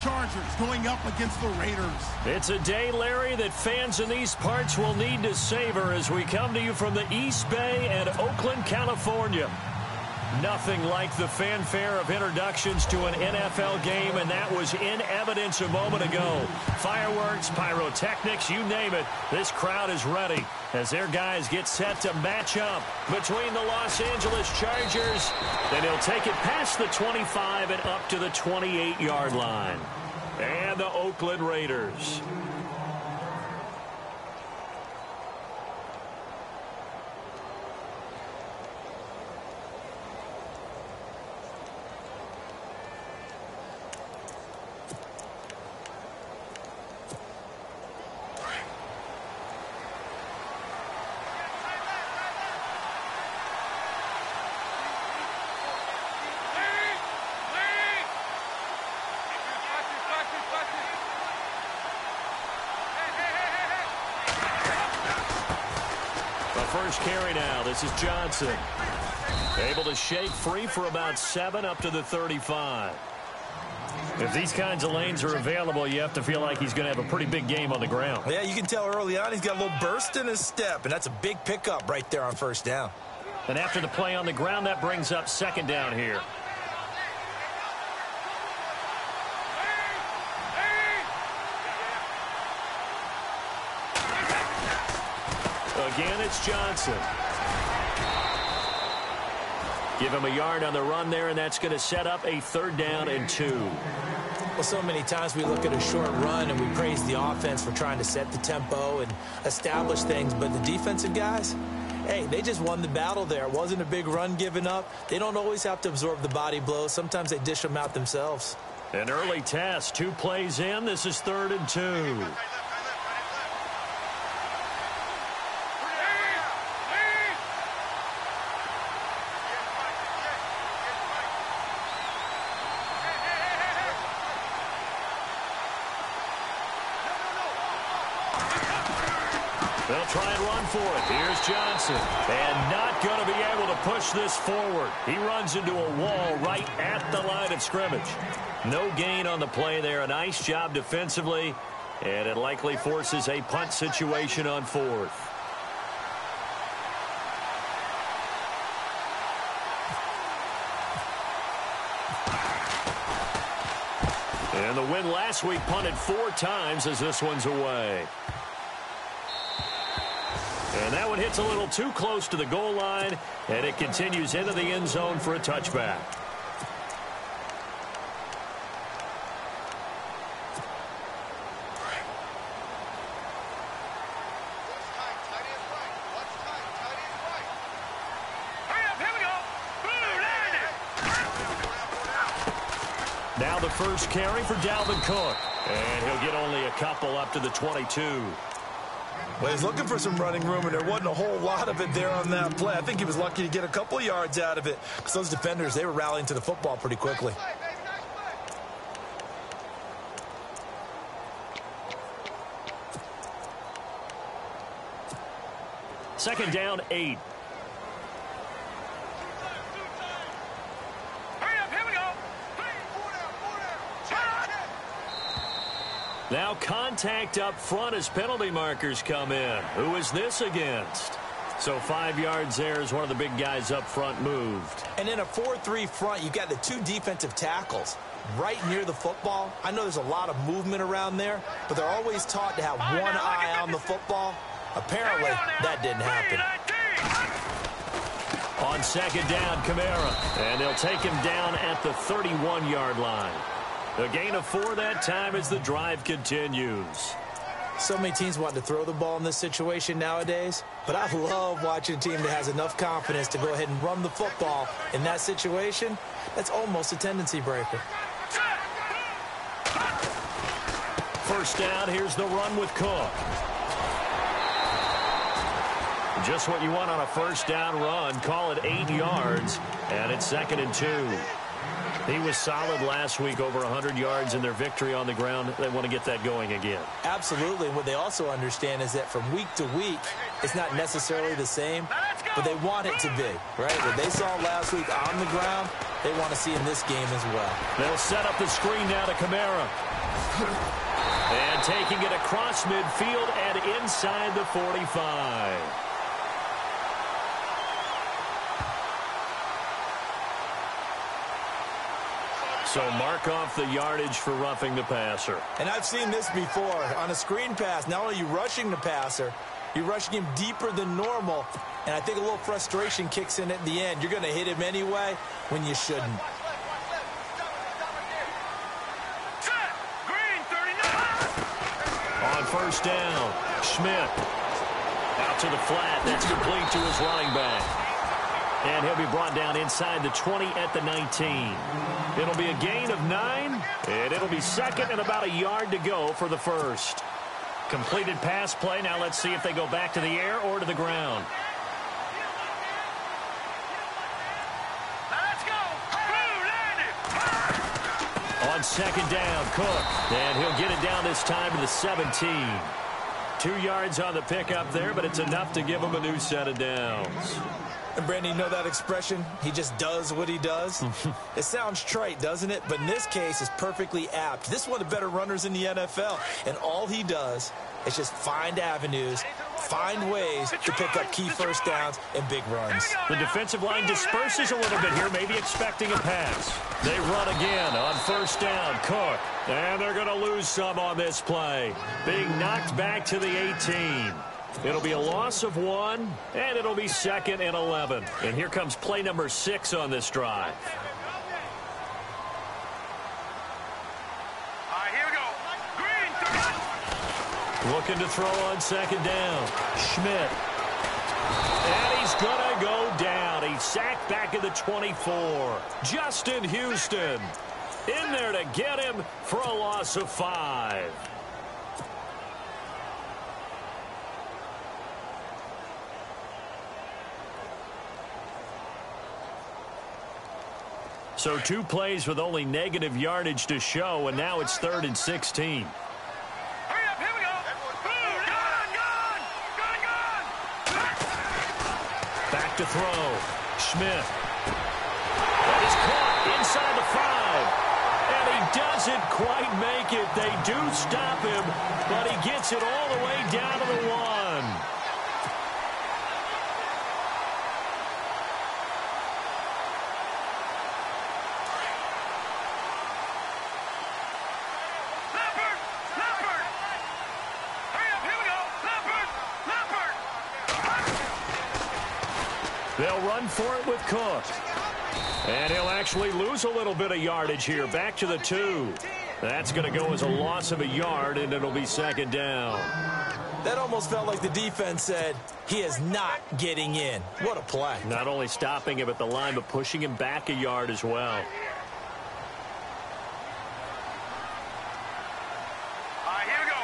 Chargers going up against the Raiders. It's a day, Larry, that fans in these parts will need to savor as we come to you from the East Bay and Oakland, California. Nothing like the fanfare of introductions to an NFL game, and that was in evidence a moment ago. Fireworks, pyrotechnics, you name it, this crowd is ready as their guys get set to match up between the Los Angeles Chargers. Then he'll take it past the 25 and up to the 28-yard line. And the Oakland Raiders. First carry now. This is Johnson. Able to shake free for about 7 up to the 35. If these kinds of lanes are available, you have to feel like he's going to have a pretty big game on the ground. Yeah, you can tell early on he's got a little burst in his step, and that's a big pickup right there on first down. And after the play on the ground, that brings up second down here. Again, it's Johnson. Give him a yard on the run there, and that's going to set up a 3rd down and 2. Well, so many times we look at a short run and we praise the offense for trying to set the tempo and establish things, but the defensive guys, hey, they just won the battle there. It wasn't a big run given up. They don't always have to absorb the body blows. Sometimes they dish them out themselves. An early test, 2 plays in. This is 3rd and 2. They'll try and run for it. Here's Johnson. And not going to be able to push this forward. He runs into a wall right at the line of scrimmage. No gain on the play there. A nice job defensively. And it likely forces a punt situation on 4th. And the win last week punted 4 times as this one's away. And that one hits a little too close to the goal line, and it continues into the end zone for a touchback. Now the first carry for Dalvin Cook, and he'll get only a couple up to the 22. Well, he's looking for some running room, and there wasn't a whole lot of it there on that play. I think he was lucky to get a couple of yards out of it because those defenders, they were rallying to the football pretty quickly. Second down, 8. Now contact up front as penalty markers come in. Who is this against? So 5 yards there as one of the big guys up front moved. And in a 4-3 front, you got the 2 defensive tackles right near the football. I know there's a lot of movement around there, but they're always taught to have one eye on the football. Apparently, that didn't happen. On second down, Kamara. And they'll take him down at the 31-yard line. A gain of 4 that time as the drive continues. So many teams want to throw the ball in this situation nowadays, but I love watching a team that has enough confidence to go ahead and run the football in that situation. That's almost a tendency breaker. First down, here's the run with Cook. Just what you want on a first down run. Call it 8 yards, and it's 2nd and 2. He was solid last week, over 100 yards in their victory on the ground. They want to get that going again. Absolutely. And what they also understand is that from week to week, it's not necessarily the same, but they want it to be, right? What they saw last week on the ground, they want to see in this game as well. They'll set up the screen now to Kamara. And taking it across midfield and inside the 45. So mark off the yardage for roughing the passer. And I've seen this before. On a screen pass, not only are you rushing the passer, you're rushing him deeper than normal. And I think a little frustration kicks in at the end. You're going to hit him anyway when you shouldn't. On first down, Schmidt. Out to the flat. That's complete to his running back. And he'll be brought down inside the 20 at the 19. It'll be a gain of 9, and it'll be second and about a yard to go for the first. Completed pass play. Now let's see if they go back to the air or to the ground. Let's go. On second down, Cook. And he'll get it down this time to the 17. 2 yards on the pickup there, but it's enough to give him a new set of downs. And Brandon, you know that expression? He just does what he does. It sounds trite, doesn't it? But in this case, it's perfectly apt. This is one of the better runners in the NFL. And all he does is just find avenues, find ways to pick up key first downs and big runs. The defensive line disperses a little bit here, maybe expecting a pass. They run again on first down, Cook. And they're going to lose some on this play. Being knocked back to the 18. It'll be a loss of 1, and it'll be second and 11. And here comes play number 6 on this drive. Here we go. Green. Looking to throw on second down. Schmidt. And he's going to go down. He's sacked back at the 24. Justin Houston in there to get him for a loss of 5. So 2 plays with only negative yardage to show, and now it's 3rd and 16. Hurry up, here we go. Gone. Back to throw. Schmidt. That is caught inside the 5. And he doesn't quite make it. They do stop him, but he gets it all the way down to the 1. They'll run for it with Cook. And he'll actually lose a little bit of yardage here. Back to the 2. That's going to go as a loss of a yard, and it'll be second down. That almost felt like the defense said, he is not getting in. What a play. Not only stopping him at the line, but pushing him back a yard as well. Here we go.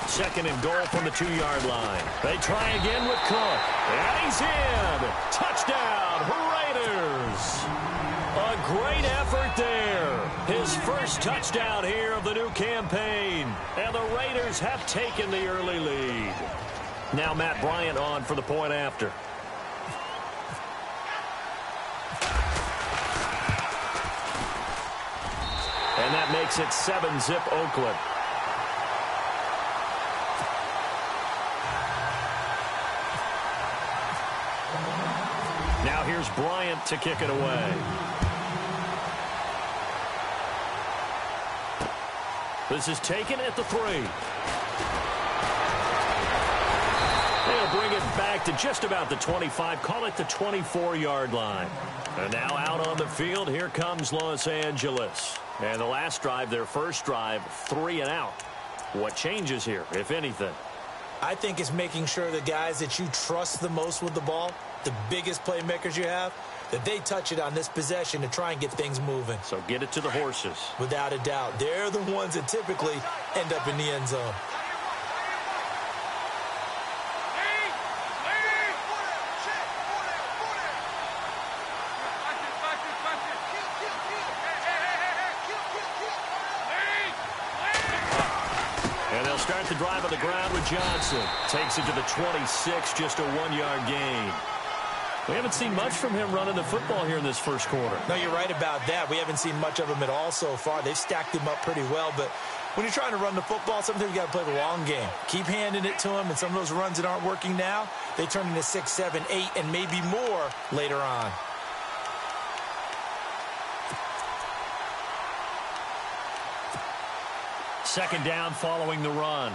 Second and goal from the 2-yard line. They try again with Cook. And he's in. Touchdown, Raiders. A great effort there. His first touchdown here of the new campaign. And the Raiders have taken the early lead. Now Matt Bryant on for the point after. And that makes it 7-zip Oakland. Now here's Bryant to kick it away. This is taken at the 3. They'll bring it back to just about the 25. Call it the 24-yard line. And now out on the field, here comes Los Angeles. And the last drive, their first drive, 3 and out. What changes here, if anything? I think it's making sure the guys that you trust the most with the ball, the biggest playmakers you have, that they touch it on this possession to try and get things moving. So get it to the horses. Without a doubt. They're the ones that typically end up in the end zone. And they'll start the drive on the ground with Johnson. Takes it to the 26, just a 1-yard gain. We haven't seen much from him running the football here in this first quarter. No, you're right about that. We haven't seen much of him at all so far. They've stacked him up pretty well, but when you're trying to run the football, sometimes you got to play the long game. Keep handing it to him, and some of those runs that aren't working now, they turn into 6, 7, 8, and maybe more later on. Second down following the run.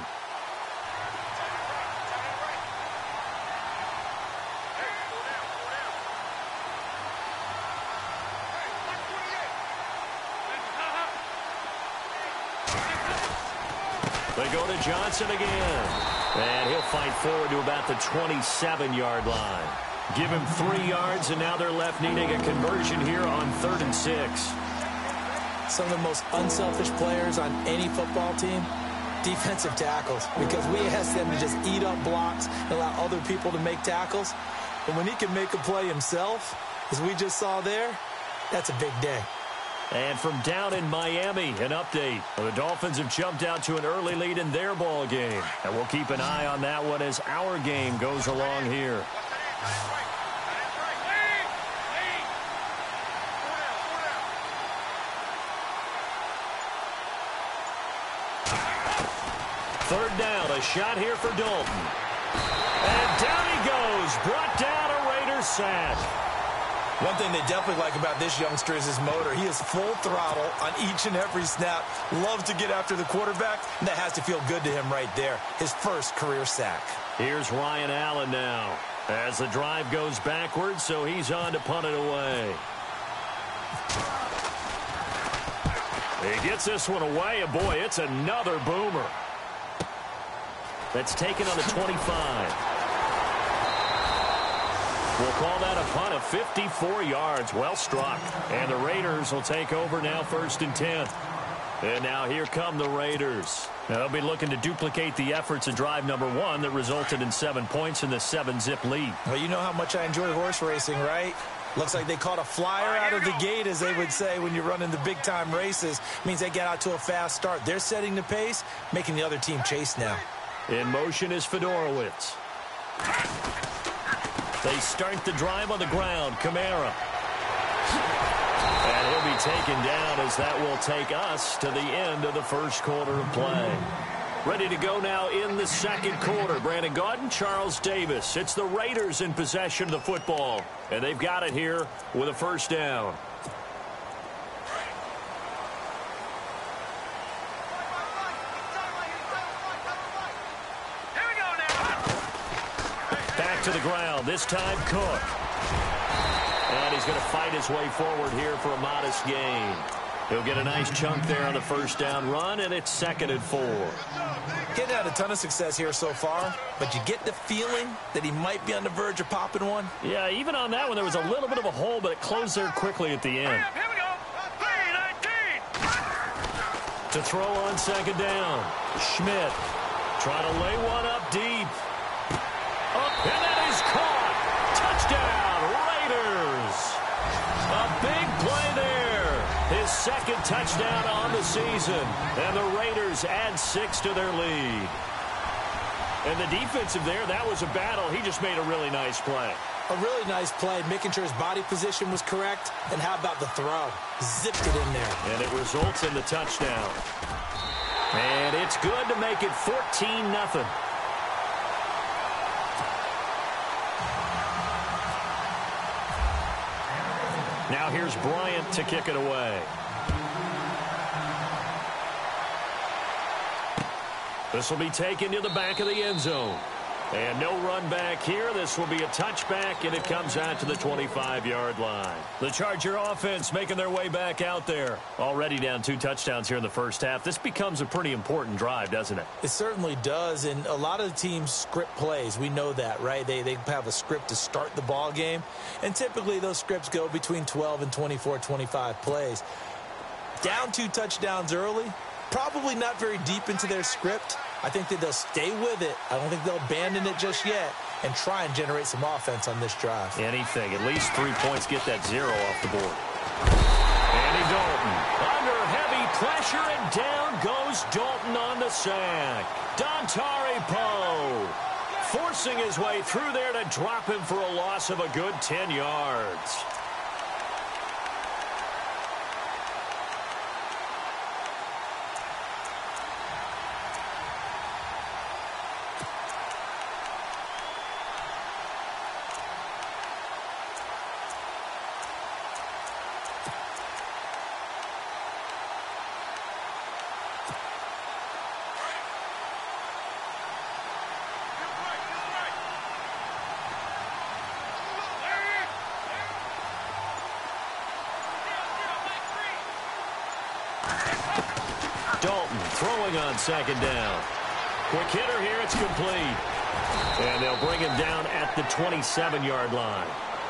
They go to Johnson again. And he'll fight forward to about the 27-yard line. Give him 3 yards, and now they're left needing a conversion here on 3rd and 6. Some of the most unselfish players on any football team, defensive tackles, because we ask them to just eat up blocks and allow other people to make tackles. But when he can make a play himself, as we just saw there, that's a big day. And from down in Miami, an update. The Dolphins have jumped out to an early lead in their ball game. And we'll keep an eye on that one as our game goes along here. Third down, a shot here for Dalton. And down he goes, brought down a Raiders sack. One thing they definitely like about this youngster is his motor. He is full throttle on each and every snap. Loves to get after the quarterback, and that has to feel good to him right there. His first career sack. Here's Ryan Allen now as the drive goes backwards, so he's on to punt it away. He gets this one away, and boy, it's another boomer. That's taken on the 25. We'll call that a punt of 54 yards. Well struck. And the Raiders will take over now 1st and 10. And now here come the Raiders. Now they'll be looking to duplicate the efforts of drive number 1 that resulted in 7 points in the 7-zip lead. Well, you know how much I enjoy horse racing, right? Looks like they caught a flyer out of the gate, as they would say when you're running the big-time races. Means they get out to a fast start. They're setting the pace, making the other team chase now. In motion is Fedorowicz. They start the drive on the ground. Kamara. And he'll be taken down as that will take us to the end of the first quarter of play. Ready to go now in the second quarter. Brandon Gaudin, Charles Davis. It's the Raiders in possession of the football. And they've got it here with a first down. To the ground, this time Cook. And he's going to fight his way forward here for a modest gain. He'll get a nice chunk there on the first down run, and it's 2nd and 4. Getting had a ton of success here so far, but you get the feeling that he might be on the verge of popping one. Yeah, even on that one, there was a little bit of a hole, but it closed there quickly at the end. Here we go. 3-19. To throw on 2nd down. Schmidt trying to lay one up deep. And that is caught. Touchdown, Raiders. A big play there. His 2nd touchdown on the season. And the Raiders add 6 to their lead. And the defensive there, that was a battle. He just made a really nice play. A really nice play, making sure his body position was correct. And how about the throw? Zipped it in there. And it results in the touchdown. And it's good to make it 14-0. Now here's Bryant to kick it away. This will be taken to the back of the end zone. And no run back here. This will be a touchback, and it comes out to the 25-yard line. The Charger offense making their way back out there. Already down 2 touchdowns here in the first half. This becomes a pretty important drive, doesn't it? It certainly does, and a lot of the teams script plays. We know that, right? They have a script to start the ball game, and typically those scripts go between 12 and 24, 25 plays. Down 2 touchdowns early, probably not very deep into their script. I think that they'll stay with it. I don't think they'll abandon it just yet and try and generate some offense on this drive. Anything. At least 3 points. Get that 0 off the board. Andy Dalton under heavy pressure, and down goes Dalton on the sack. Dontari Poe forcing his way through there to drop him for a loss of a good 10 yards. Dalton throwing on second down. Quick hitter here. It's complete. And they'll bring him down at the 27-yard line.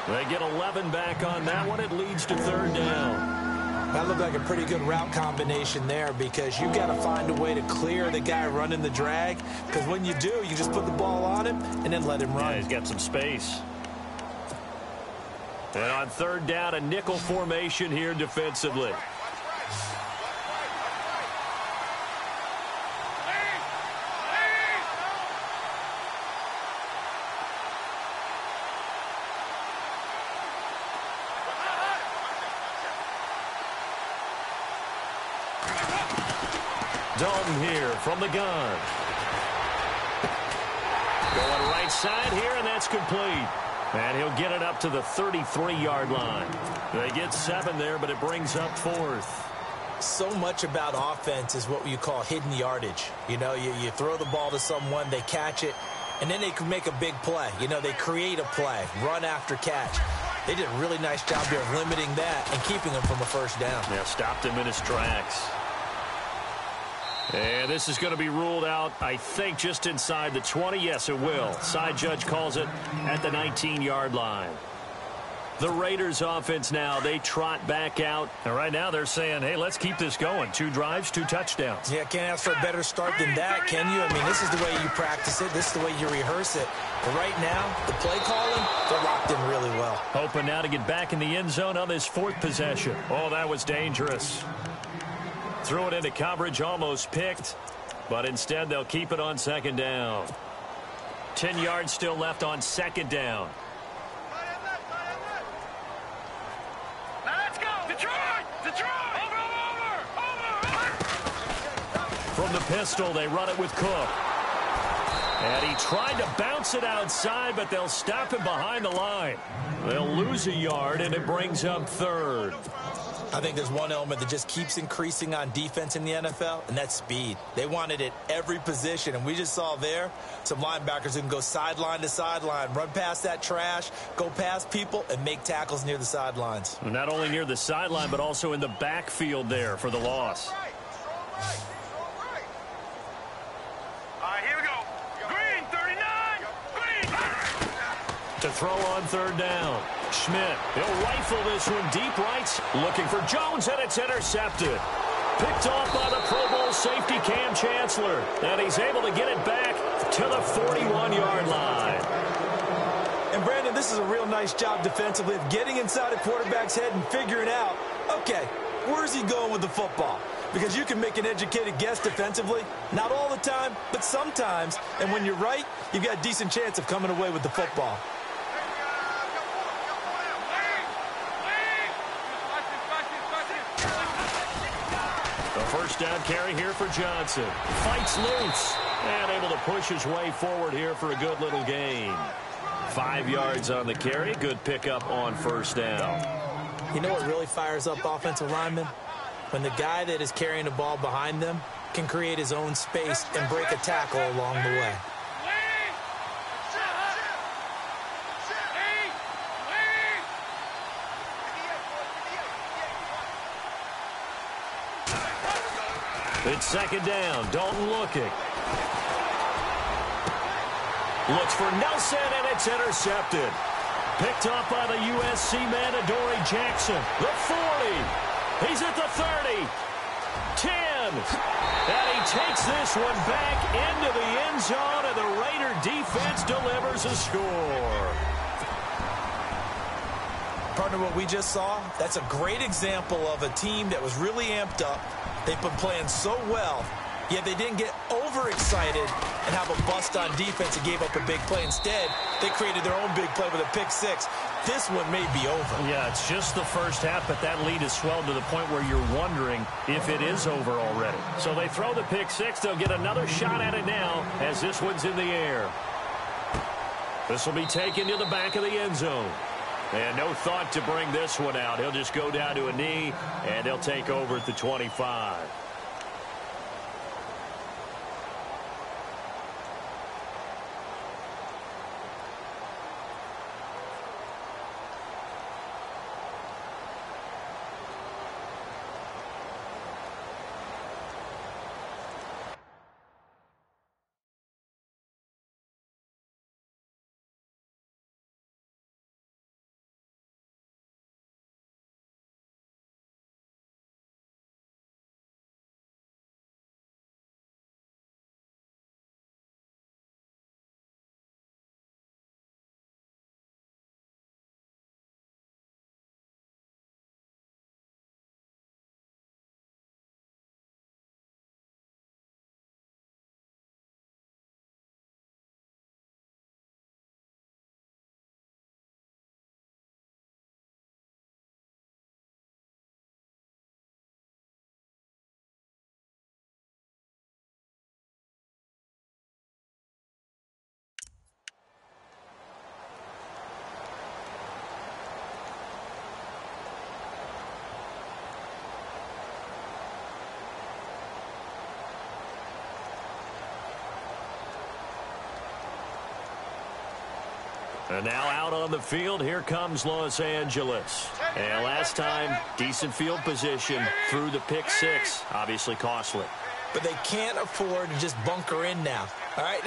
They get 11 back on that one. It leads to third down. That looked like a pretty good route combination there because you've got to find a way to clear the guy running the drag. Because when you do, you just put the ball on him and then let him run. Yeah, he's got some space. And on third down, a nickel formation here defensively. Dalton here from the gun. Going right side here, and that's complete. And he'll get it up to the 33-yard line. They get 7 there, but it brings up 4th. So much about offense is what you call hidden yardage. You know, you throw the ball to someone, they catch it, and then they can make a big play. You know, they create a play, run after catch. They did a really nice job there of limiting that and keeping him from a first down. Yeah, stopped him in his tracks. And this is going to be ruled out, I think, just inside the 20. Yes, it will. Side judge calls it at the 19-yard line. The Raiders offense now, they trot back out. And right now they're saying, hey, let's keep this going. 2 drives, 2 touchdowns. Yeah, can't ask for a better start than that, can you? I mean, this is the way you practice it. This is the way you rehearse it. But right now, the play calling, they're locked in really well. Hoping now to get back in the end zone on this 4th possession. Oh, that was dangerous. Threw it into coverage, almost picked. But instead, they'll keep it on second down. 10 yards still left on second down. From the pistol, they run it with Cook. And he tried to bounce it outside, but they'll stop him behind the line. They'll lose a yard, and it brings up 3rd. I think there's one element that just keeps increasing on defense in the NFL, and that's speed. They want it at every position, and we just saw there some linebackers who can go sideline to sideline, run past that trash, go past people, and make tackles near the sidelines. Not only near the sideline, but also in the backfield there for the loss. Here we go. Green, 39. Green. To throw on third down. Schmidt, he'll rifle this one deep right. Looking for Jones, and it's intercepted. Picked off by the Pro Bowl safety Cam Chancellor. And he's able to get it back to the 41-yard line. And, Brandon, this is a real nice job defensively of getting inside a quarterback's head and figuring out, okay, where's he going with the football? Because you can make an educated guess defensively. Not all the time, but sometimes. And when you're right, you've got a decent chance of coming away with the football. First down carry here for Johnson. Fights loose and able to push his way forward here for a good little gain. 5 yards on the carry. Good pickup on first down. You know what really fires up offensive linemen? When the guy that is carrying the ball behind them can create his own space and break a tackle along the way. It's second down. Dalton looking. Looks for Nelson, and it's intercepted. Picked up by the USC man, Adoree Jackson. The 40. He's at the 30. 10. And he takes this one back into the end zone, and the Raider defense delivers a score. Partner, what we just saw, that's a great example of a team that was really amped up. They've been playing so well, Yet they didn't get overexcited and have a bust on defense and gave up a big play. Instead, they created their own big play with a pick six. This one may be over. Yeah, it's just the first half, but that lead has swelled to the point where you're wondering if it is over already. So they throw the pick six. They'll get another shot at it now as this one's in the air. This will be taken to the back of the end zone. And no thought to bring this one out. He'll just go down to a knee, and they'll take over at the 25. And now out on the field, here comes Los Angeles. And last time, decent field position through the pick six. Obviously costly. But they can't afford to just bunker in now. All right,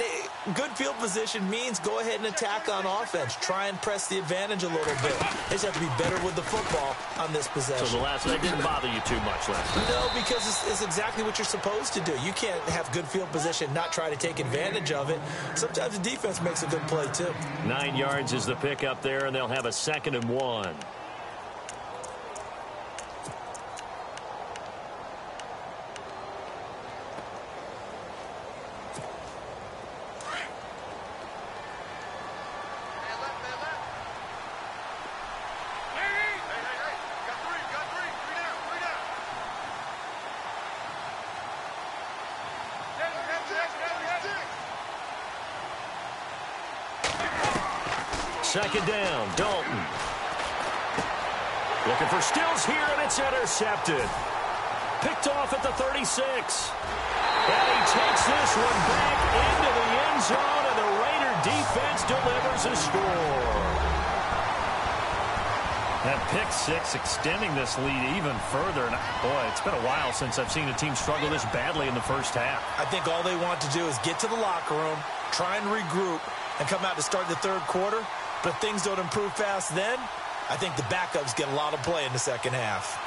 good field position means go ahead and attack on offense. Try and press the advantage a little bit. They just have to be better with the football on this possession. So the last one didn't bother you too much last time? No, because it's exactly what you're supposed to do. You can't have good field position, not try to take advantage of it. Sometimes the defense makes a good play, too. 9 yards is the pick up there, and they'll have a 2nd and 1. Second down, Dalton. Looking for Stills here, and it's intercepted. Picked off at the 36. And he takes this one back into the end zone, and the Raider defense delivers a score. That pick six extending this lead even further. And boy, it's been a while since I've seen a team struggle this badly in the first half. I think all they want to do is get to the locker room, try and regroup, and come out to start the third quarter. But if things don't improve fast then, I think the backups get a lot of play in the second half.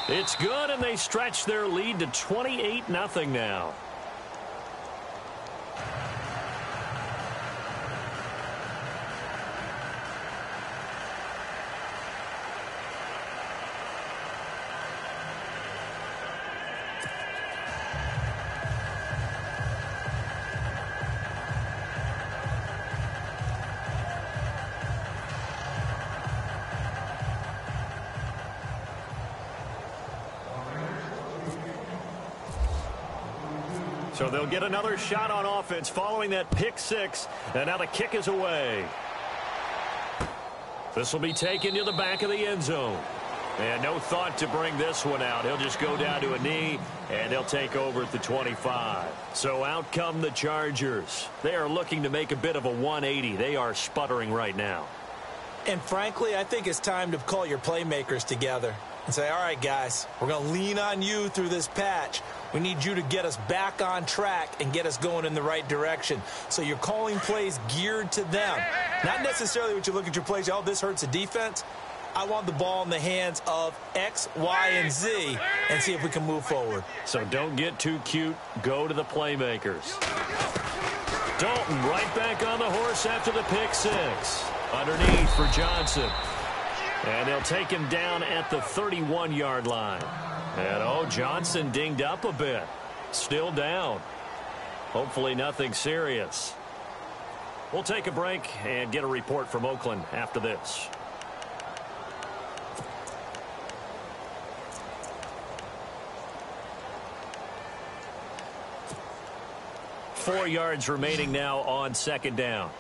It's good, and they stretch their lead to 28-0 now. So they'll get another shot on offense following that pick six. And now the kick is away. This will be taken to the back of the end zone. And no thought to bring this one out. He'll just go down to a knee, and they'll take over at the 25. So out come the Chargers. They are looking to make a bit of a 180. They are sputtering right now. And frankly, I think it's time to call your playmakers together and say, all right, guys, we're going to lean on you through this patch. We need you to get us back on track and get us going in the right direction. So you're calling plays geared to them. Not necessarily what you look at your plays, oh, this hurts the defense. I want the ball in the hands of X, Y, and Z and see if we can move forward. So don't get too cute. Go to the playmakers. Dalton right back on the horse after the pick six. Underneath for Johnson. And they'll take him down at the 31-yard line. And, Johnson dinged up a bit. Still down. Hopefully nothing serious. We'll take a break and get a report from Oakland after this. Four yards remaining now on second down.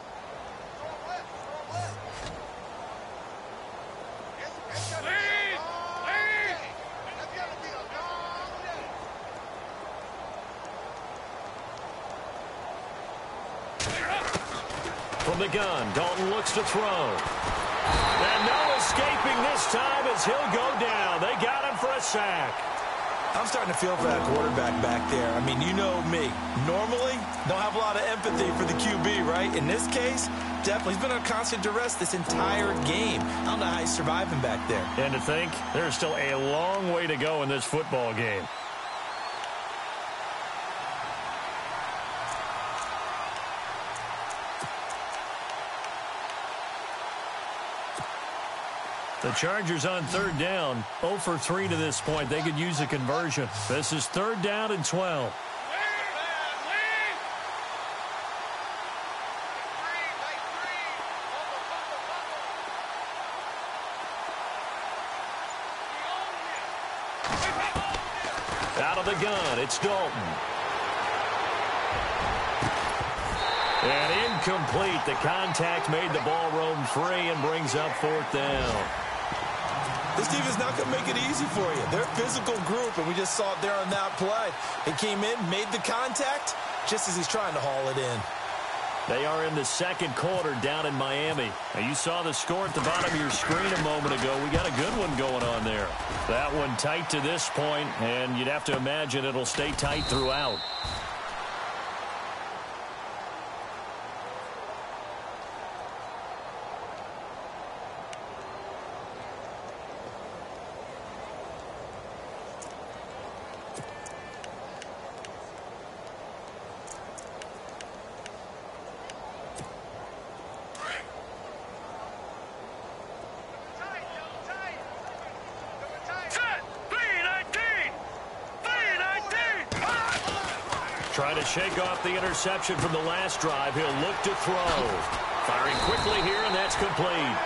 From the gun, Dalton looks to throw. And no escaping this time as he'll go down. They got him for a sack. I'm starting to feel for that quarterback back there. I mean, you know me. Normally, don't have a lot of empathy for the QB, right? In this case, definitely. He's been under constant duress this entire game. I don't know how he's surviving back there. And to think, there's still a long way to go in this football game. The Chargers on third down, 0 for 3 to this point. They could use a conversion. This is third down and 12. Out of the gun, it's Dalton. And incomplete. The contact made the ball roam free and brings up fourth down. This team is not going to make it easy for you. They're a physical group, and we just saw it there on that play. He came in, made the contact, just as he's trying to haul it in. They are in the second quarter down in Miami. Now, you saw the score at the bottom of your screen a moment ago. We got a good one going on there. That one tight to this point, and you'd have to imagine it'll stay tight throughout. Trying to shake off the interception from the last drive. He'll look to throw. Firing quickly here, and that's complete.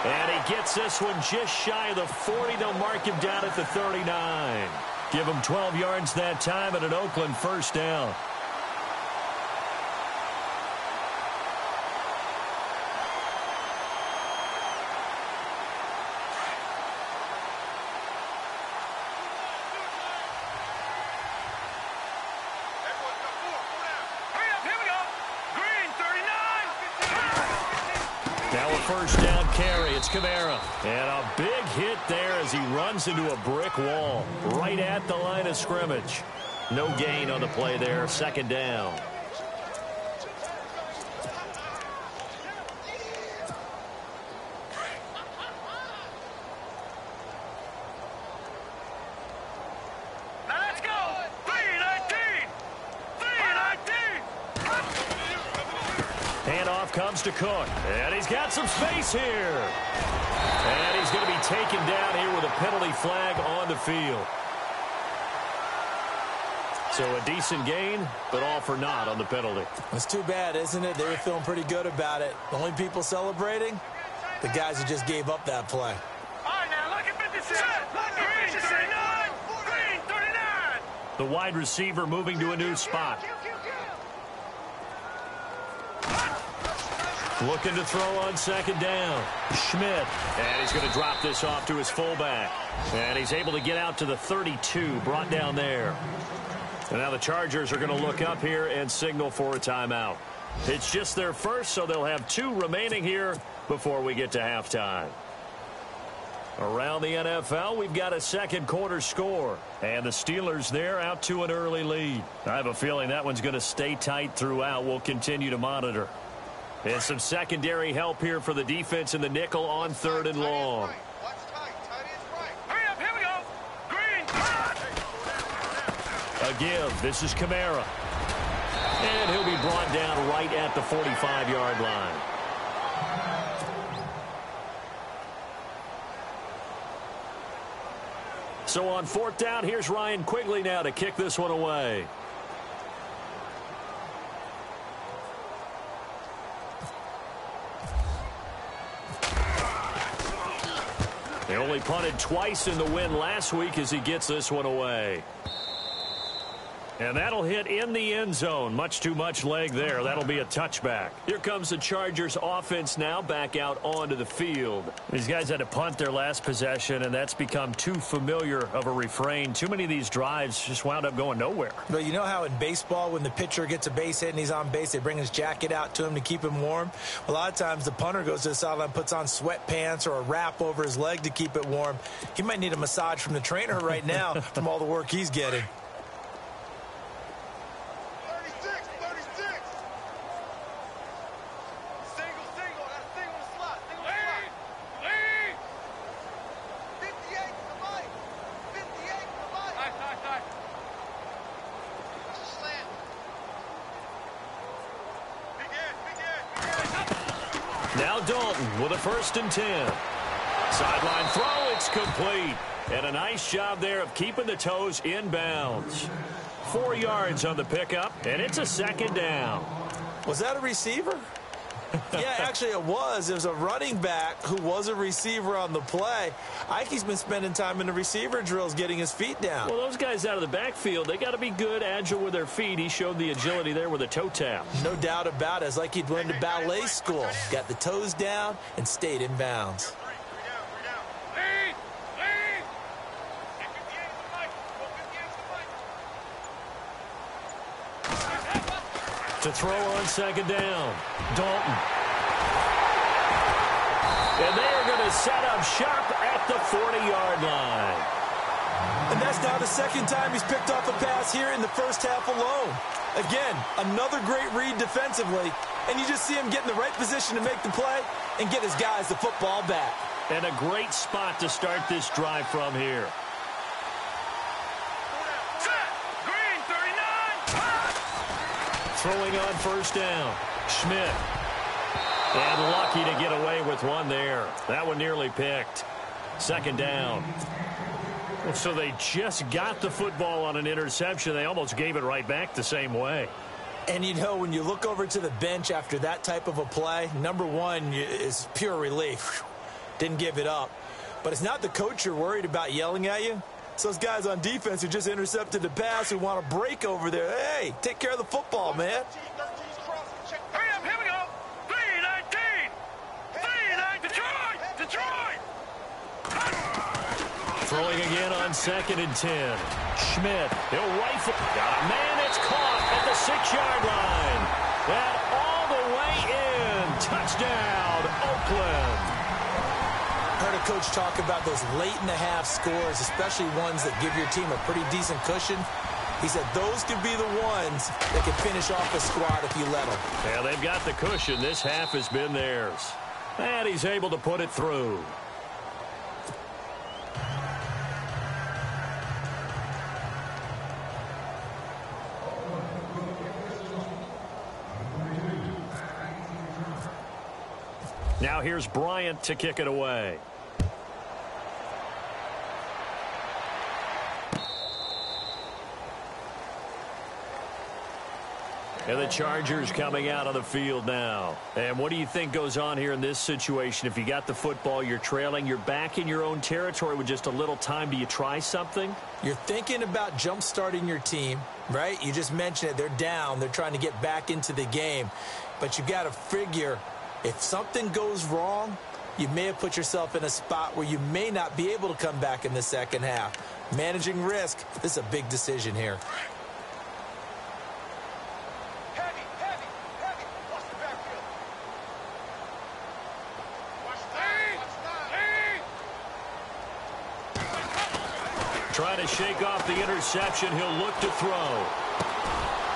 And he gets this one just shy of the 40. They'll mark him down at the 39. Give him 12 yards that time and an Oakland first down. First down carry. It's Kamara. And a big hit there as he runs into a brick wall right at the line of scrimmage. No gain on the play there. Second down. Comes to Cook, and he's got some space here. And he's going to be taken down here with a penalty flag on the field. So a decent gain, but all for naught on the penalty. It's too bad, isn't it? They were feeling pretty good about it. The only people celebrating, the guys who just gave up that play. All right, now look at 57. Green 39. Green 39. The wide receiver moving to a new spot. Looking to throw on second down. Schmidt. And he's going to drop this off to his fullback. And he's able to get out to the 32, brought down there. And now the Chargers are going to look up here and signal for a timeout. It's just their first, so they'll have 2 remaining here before we get to halftime. Around the NFL, we've got a second quarter score. And the Steelers there out to an early lead. I have a feeling that one's going to stay tight throughout. We'll continue to monitor. And some secondary help here for the defense in the nickel on third and long. give. This is Kamara. And he'll be brought down right at the 45-yard line. So on 4th down, here's Ryan Quigley now to kick this one away. They only punted twice in the win last week as he gets this one away. And that'll hit in the end zone. Much too much leg there. That'll be a touchback. Here comes the Chargers offense now back out onto the field. These guys had to punt their last possession, and that's become too familiar of a refrain. Too many of these drives just wound up going nowhere. But you know how in baseball when the pitcher gets a base hit and he's on base, they bring his jacket out to him to keep him warm? A lot of times the punter goes to the sideline, puts on sweatpants or a wrap over his leg to keep it warm. He might need a massage from the trainer right now from all the work he's getting. Now Dalton with a 1st and 10. Sideline throw, it's complete. And a nice job there of keeping the toes in bounds. 4 yards on the pickup, and it's a 2nd down. Was that a receiver? Yeah, actually it was. It was a running back who was a receiver on the play. Ikey's been spending time in the receiver drills getting his feet down. Well, those guys out of the backfield, they got to be good, agile with their feet. He showed the agility there with a toe tap. No doubt about it. It's like he'd learned to ballet school. Got the toes down and stayed in bounds. To throw on 2nd down, Dalton. And they are going to set up shop at the 40-yard line. And that's now the 2nd time he's picked off a pass here in the first half alone. Again, another great read defensively, and you just see him get in the right position to make the play and get his guys the football back. And a great spot to start this drive from here. Throwing on 1st down, Schmidt. And lucky to get away with one there. That one nearly picked. 2nd down. So they just got the football on an interception. They almost gave it right back the same way. And you know, when you look over to the bench after that type of a play, number one is pure relief. Didn't give it up. But it's not the coach you're worried about yelling at you. It's those guys on defense who just intercepted the pass who want to break over there. Hey, take care of the football, man. Hurry up, here we go. 3-19. 3-19. Detroit. Throwing again on 2nd and 10. Schmidt, he'll rifle. Got a man, it's caught at the 6-yard line. And all the way in. Touchdown, Oakland. Heard a coach talk about those late-in-the-half scores, especially ones that give your team a pretty decent cushion. He said those could be the ones that can finish off a squad if you let them. Yeah, they've got the cushion. This half has been theirs. And he's able to put it through. Now here's Bryant to kick it away. And the Chargers coming out on the field now. And what do you think goes on here in this situation? If you got the football, you're trailing, you're back in your own territory with just a little time. Do you try something? You're thinking about jump-starting your team, right? You just mentioned it. They're down. They're trying to get back into the game. But you got to figure if something goes wrong, you may have put yourself in a spot where you may not be able to come back in the second half. Managing risk, this is a big decision here. Trying to shake off the interception. He'll look to throw.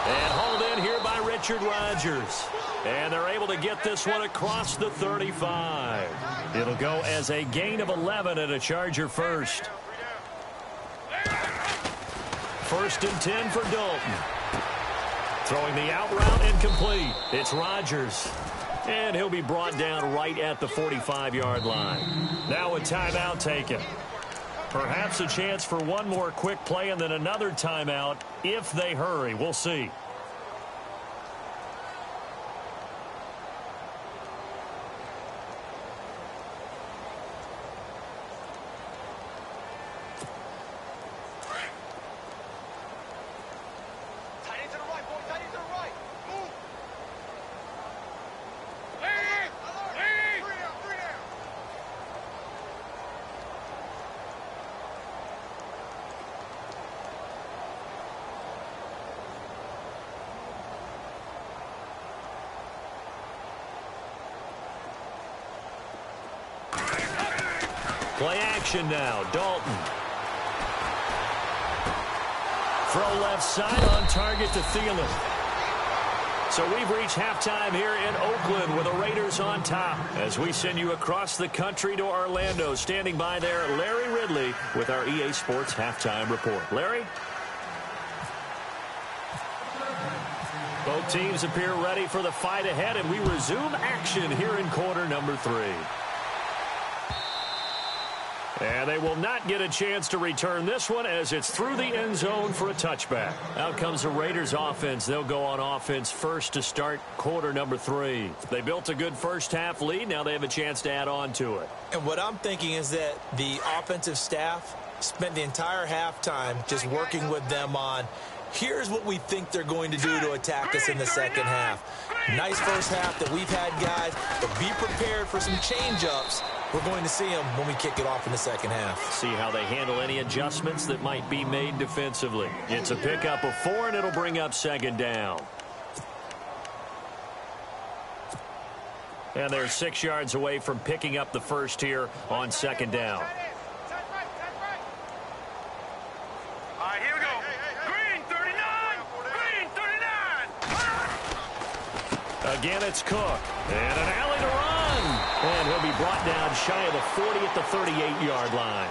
And hauled in here by Richard Rodgers. And they're able to get this one across the 35. It'll go as a gain of 11 and a Charger first. First and 10 for Dalton. Throwing the out route and complete. It's Rodgers. And he'll be brought down right at the 45-yard line. Now a timeout taken. Perhaps a chance for one more quick play and then another timeout if they hurry. We'll see. Play action now. Dalton. Throw left side on target to Thielen. So we've reached halftime here in Oakland with the Raiders on top. As we send you across the country to Orlando, standing by there, Larry Ridley with our EA Sports Halftime Report. Larry? Both teams appear ready for the fight ahead, and we resume action here in quarter number 3. And they will not get a chance to return this one as it's through the end zone for a touchback. Out comes the Raiders offense. They'll go on offense first to start quarter number 3. They built a good first half lead. Now they have a chance to add on to it. And what I'm thinking is that the offensive staff spent the entire halftime just working with them on, here's what we think they're going to do to attack us in the second half. Nice first half that we've had, guys, but be prepared for some change-ups. We're going to see them when we kick it off in the second half. See how they handle any adjustments that might be made defensively. It's a pickup of 4, and it'll bring up second down. And they're 6 yards away from picking up the first here on second down. All right, here we go. Green 39. Green 39. Again, it's Cook. And an alley to run. And he'll be brought down shy of the 40 at the 38-yard line.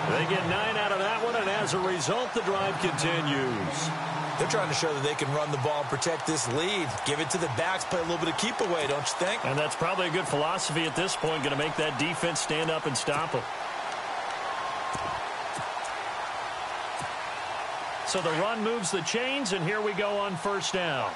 They get 9 out of that one, and as a result, the drive continues. They're trying to show that they can run the ball and protect this lead. Give it to the backs, play a little bit of keep away, don't you think? And that's probably a good philosophy at this point, going to make that defense stand up and stop them. So the run moves the chains, and here we go on first down.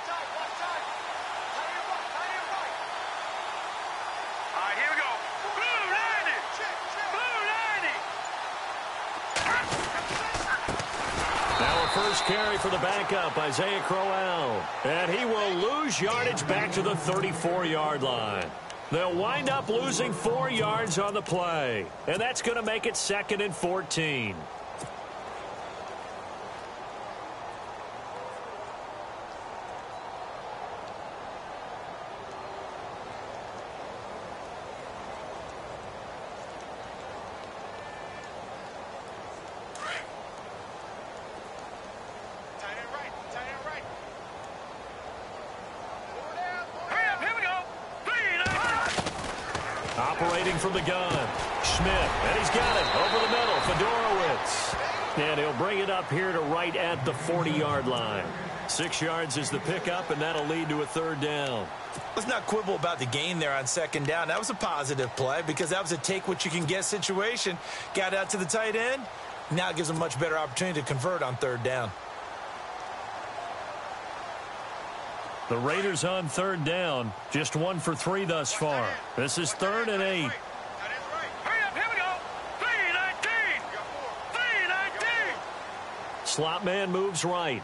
First carry for the backup, Isaiah Crowell. And he will lose yardage back to the 34-yard line. They'll wind up losing 4 yards on the play. And that's going to make it 2nd and 14. Operating from the gun, Schmidt, and he's got it over the middle, Fedorowicz. And he'll bring it up here to right at the 40-yard line. 6 yards is the pickup, and that'll lead to a third down. Let's not quibble about the gain there on second down. That was a positive play because that was a take-what-you-can-get situation. Got out to the tight end. Now it gives them a much better opportunity to convert on third down. The Raiders on third down, just 1 for 3 thus far. This is 3rd and 8. Hurry up, here we go. 3-19. 3-19. Slot man moves right.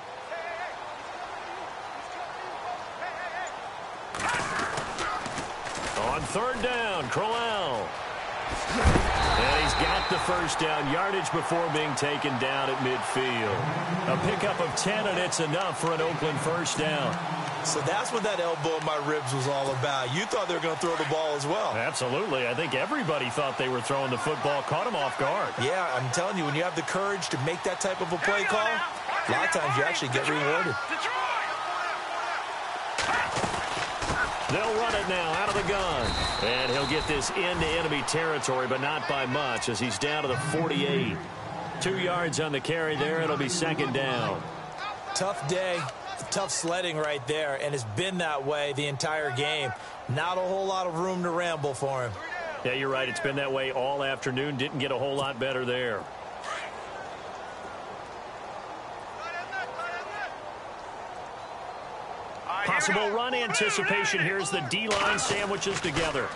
On third down, Crowell. And he's got the first down yardage before being taken down at midfield. A pickup of 10, and it's enough for an Oakland first down. So that's what that elbow in my ribs was all about. You thought they were going to throw the ball as well. Absolutely. I think everybody thought they were throwing the football, caught him off guard. Yeah, I'm telling you, when you have the courage to make that type of a play call, a lot of times you actually get rewarded. They'll run it now out of the gun. And he'll get this into enemy territory, but not by much as he's down to the 48. 2 yards on the carry there. It'll be second down. Tough day, tough sledding right there, and it's been that way the entire game. Not a whole lot of room to ramble for him. Yeah, you're right. It's been that way all afternoon. Didn't get a whole lot better there. Possible run anticipation. Here's the D-line sandwiches together.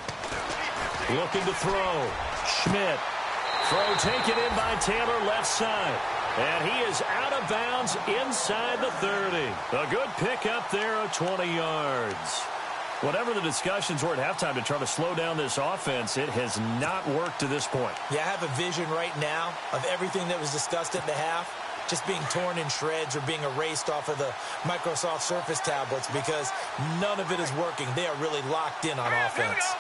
Looking to throw. Schmidt. Throw taken in by Taylor left side. And he is out of bounds inside the 30. A good pickup there of 20 yards. Whatever the discussions were at halftime to try to slow down this offense, it has not worked to this point. Yeah, I have a vision right now of everything that was discussed at the half just being torn in shreds or being erased off of the Microsoft Surface tablets because none of it is working. They are really locked in on offense.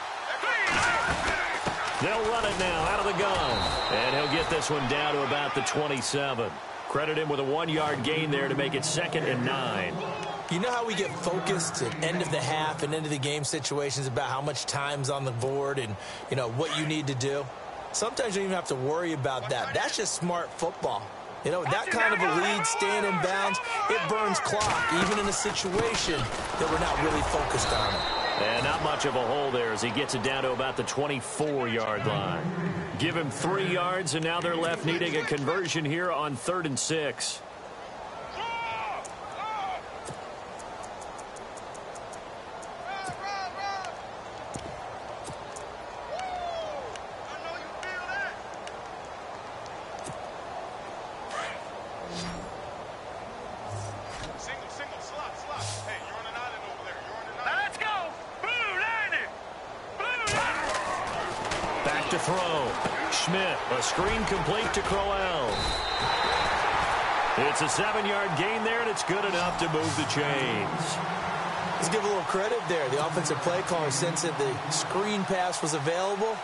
They'll run it now out of the gun. And he'll get this one down to about the 27. Credit him with a 1-yard gain there to make it 2nd and 9. You know how we get focused at end of the half and end of the game situations about how much time's on the board and, you know, what you need to do? Sometimes you don't even have to worry about that. That's just smart football. You know, that kind of a lead, staying in bounds, it burns clock, even in a situation that we're not really focused on it. And not much of a hole there as he gets it down to about the 24-yard line. Give him 3 yards, and now they're left needing a conversion here on 3rd and 6. To throw. Schmidt, a screen complete to Crowell. It's a 7-yard gain there, and it's good enough to move the chains. Let's give a little credit there. The offensive play caller sensed that the screen pass was available.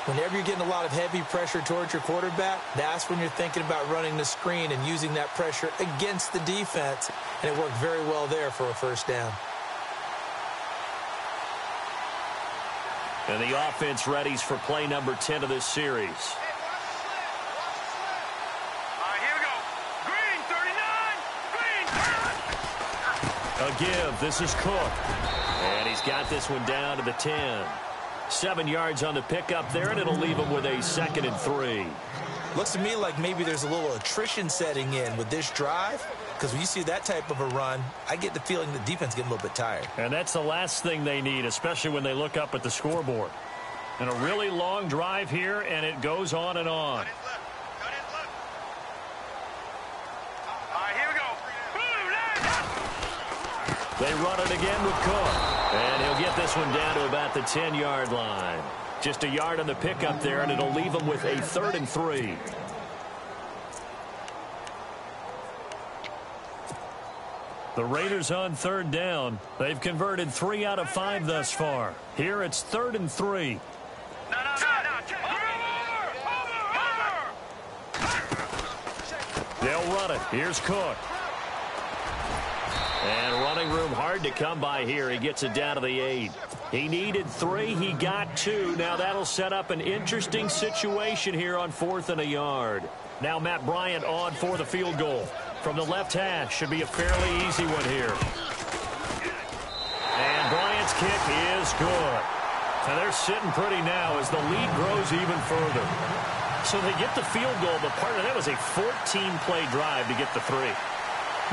Whenever you're getting a lot of heavy pressure towards your quarterback, that's when you're thinking about running the screen and using that pressure against the defense. And it worked very well there for a first down. And the offense readies for play number 10 of this series. Here we go. Green, 39. Green. A give. This is Cook. And he's got this one down to the 10. 7 yards on the pickup there, and it'll leave him with a 2nd and 3. Looks to me like maybe there's a little attrition setting in with this drive. Because when you see that type of a run, I get the feeling the defense getting a little bit tired. And that's the last thing they need, especially when they look up at the scoreboard. And a really long drive here, and it goes on and on. Here we go. They run it again with Cook. And he'll get this one down to about the 10-yard line. Just a yard on the pickup there, and it'll leave him with a 3rd and 3. The Raiders on 3rd down. They've converted 3 out of 5 thus far. Here it's 3rd and 3. They'll run it. Here's Cook. And running room hard to come by here. He gets it down to the 8. He needed 3. He got 2. Now that'll set up an interesting situation here on 4th and a yard. Now Matt Bryant on for the field goal. From the left hash, should be a fairly easy one here. And Bryant's kick is good. And they're sitting pretty now as the lead grows even further. So they get the field goal, but part of that was a 14-play drive to get the 3.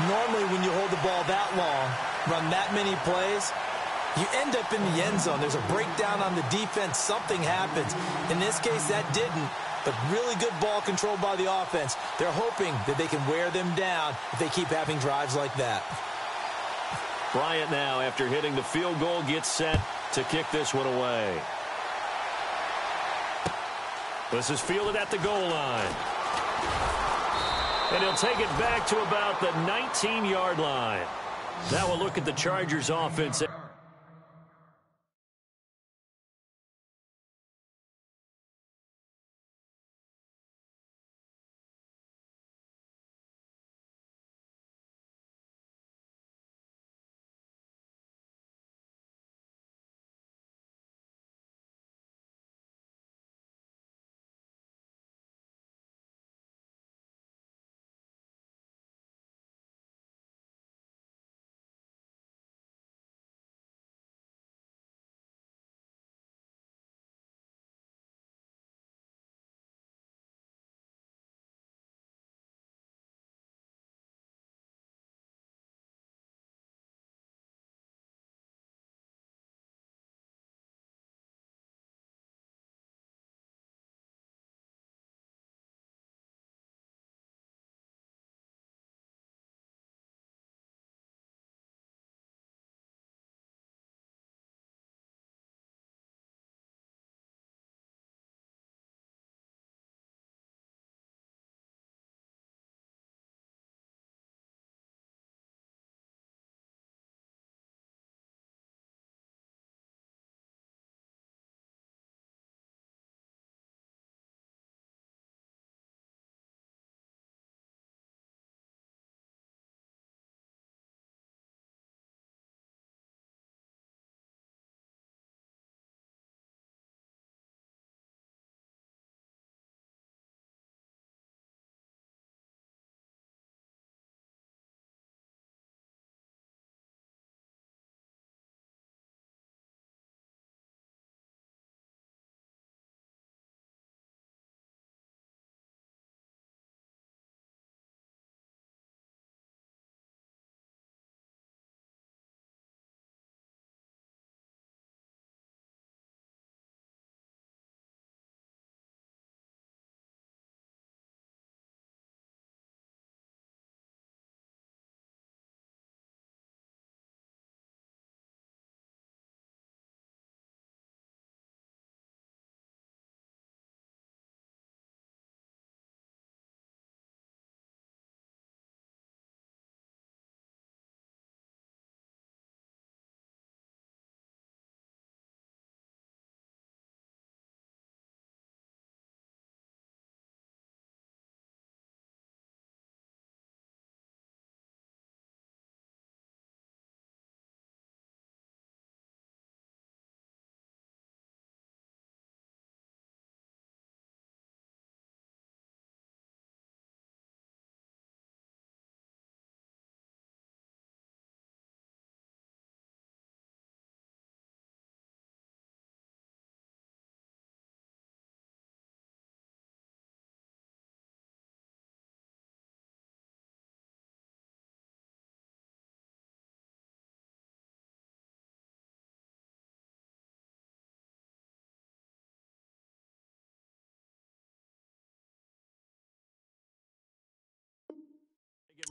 Normally when you hold the ball that long, run that many plays, you end up in the end zone. There's a breakdown on the defense. Something happens. In this case, that didn't. But really good ball control by the offense. They're hoping that they can wear them down if they keep having drives like that. Bryant now, after hitting the field goal, gets set to kick this one away. This is fielded at the goal line. And he'll take it back to about the 19-yard line. Now we'll look at the Chargers offense.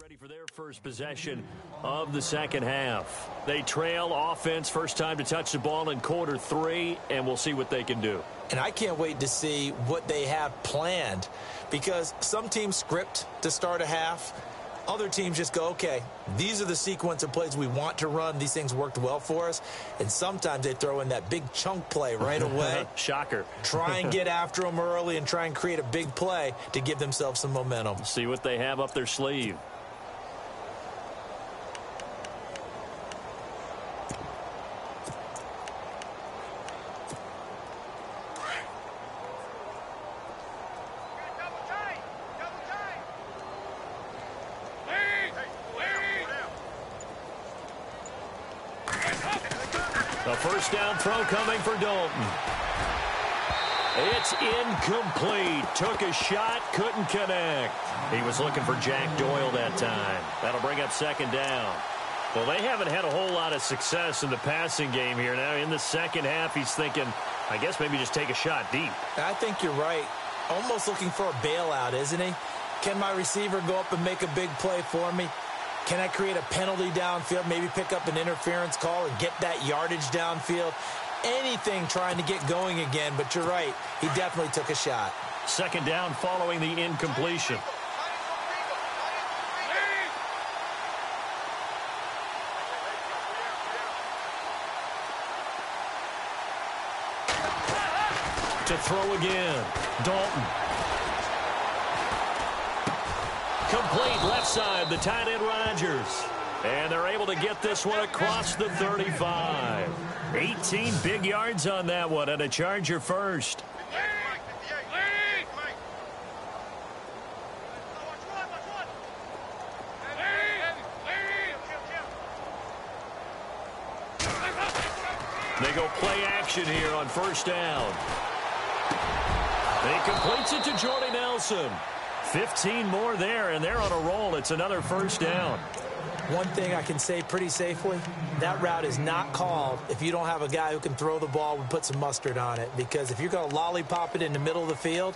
ready for their first possession of the second half. They trail offense, first time to touch the ball in quarter 3, and we'll see what they can do. And I can't wait to see what they have planned, because some teams script to start a half. Other teams just go, okay, these are the sequence of plays we want to run. These things worked well for us. And sometimes they throw in that big chunk play right away. Shocker. Try and get after them early and try and create a big play to give themselves some momentum. See what they have up their sleeve. The first down throw coming for Dalton. It's incomplete. Took a shot, couldn't connect. He was looking for Jack Doyle that time. That'll bring up second down. Well, they haven't had a whole lot of success in the passing game here. Now, in the second half, he's thinking, I guess maybe just take a shot deep. I think you're right. Almost looking for a bailout, isn't he? Can my receiver go up and make a big play for me? Can I create a penalty downfield, maybe pick up an interference call and get that yardage downfield? Anything trying to get going again, but you're right. He definitely took a shot. Second down following the incompletion. To throw again, Dalton. Complete left side, the tight end Rodgers. And they're able to get this one across the 35. 18 big yards on that one, and a Charger first. They go play action here on first down. He completes it to Jordy Nelson. 15 more there, and they're on a roll. It's another first down. One thing I can say pretty safely, that route is not called if you don't have a guy who can throw the ball and put some mustard on it. Because if you're going to lollipop it in the middle of the field,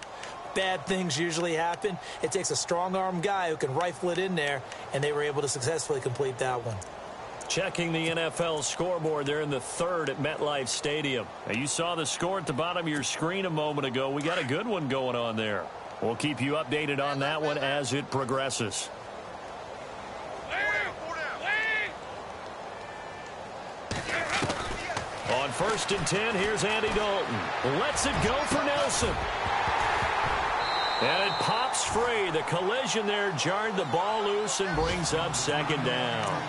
bad things usually happen. It takes a strong-arm guy who can rifle it in there, and they were able to successfully complete that one. Checking the NFL scoreboard, they're in the third at MetLife Stadium. Now, you saw the score at the bottom of your screen a moment ago. We got a good one going on there. We'll keep you updated on that one as it progresses. On 1st and 10, here's Andy Dalton. Lets it go for Nelson. And it pops free. The collision there jarred the ball loose and brings up second down.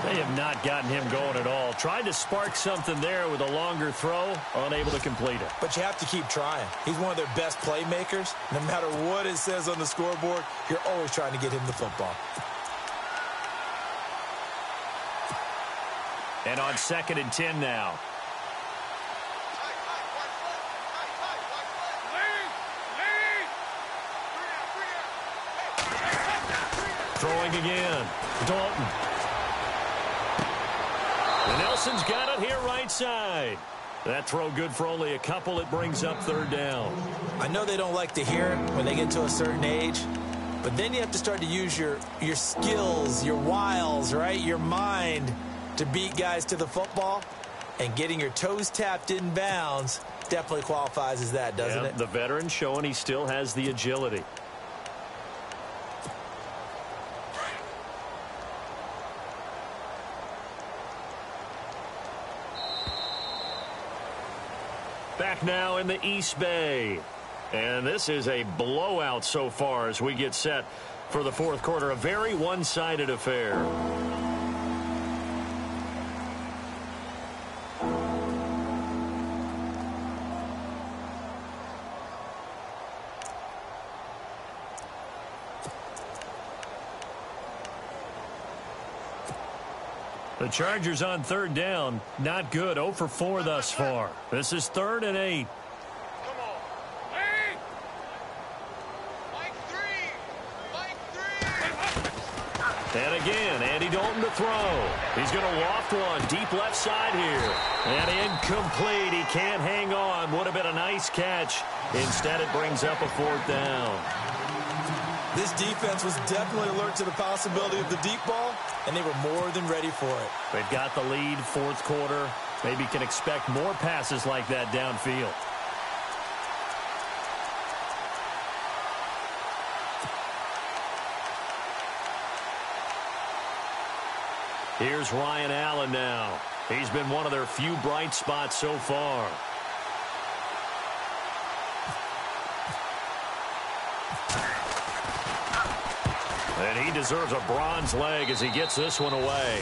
They have not gotten him going at all. Tried to spark something there with a longer throw, unable to complete it. But you have to keep trying. He's one of their best playmakers. No matter what it says on the scoreboard, you're always trying to get him the football. And on 2nd and 10 now. Throwing again. Dalton. And Nelson's got it here right side. That throw good for only a couple. It brings up 3rd down. I know they don't like to hear it when they get to a certain age, but then you have to start to use your skills, your wiles, right? Your mind to beat guys to the football, and getting your toes tapped in bounds definitely qualifies as that, doesn't it? The veteran showing he still has the agility. Back now in the East Bay. And this is a blowout so far as we get set for the 4th quarter. A very one-sided affair. The Chargers on 3rd down. Not good. 0 for 4 thus far. This is 3rd and 8. Come on. Hey! Mike 3. And again, Andy Dalton to throw. He's going to loft one deep left side here. And incomplete. He can't hang on. Would have been a nice catch. Instead, it brings up a 4th down. This defense was definitely alert to the possibility of the deep ball, and they were more than ready for it. They've got the lead, fourth quarter. Maybe can expect more passes like that downfield. Here's Ryan Allen now. He's been one of their few bright spots so far. And he deserves a bronze leg as he gets this one away.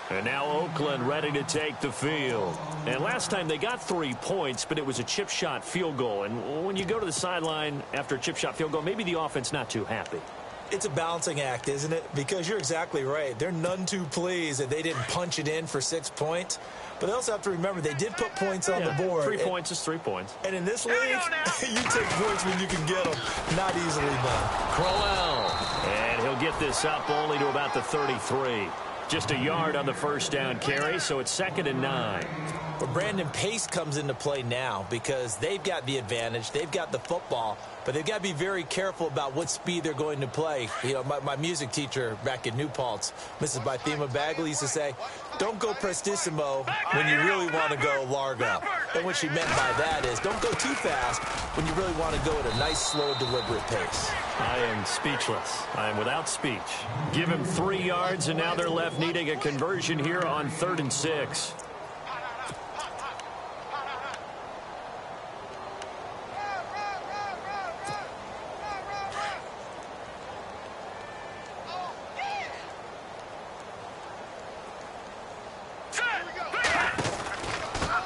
And now Oakland ready to take the field. And last time they got 3 points, but it was a chip shot field goal. And when you go to the sideline after a chip shot field goal, maybe the offense not too happy. It's a balancing act, isn't it? Because you're exactly right. They're none too pleased that they didn't punch it in for 6 points. But they also have to remember they did put points on the board. 3 points is 3 points. And in this league, you take points when you can get them. Not easily done. Crowell. And he'll get this up only to about the 33. Just a yard on the first down carry, so it's 2nd and 9. But Brandon, pace comes into play now because they've got the advantage. They've got the football, but they've got to be very careful about what speed they're going to play. You know, my music teacher back in New Paltz, Mrs. Bythema Bagley, used to say, don't go prestissimo when you really want to go largo. And what she meant by that is don't go too fast when you really want to go at a nice, slow, deliberate pace. I am speechless. I am without speech. Give him 3 yards, and now they're left needing a conversion here on 3rd and 6.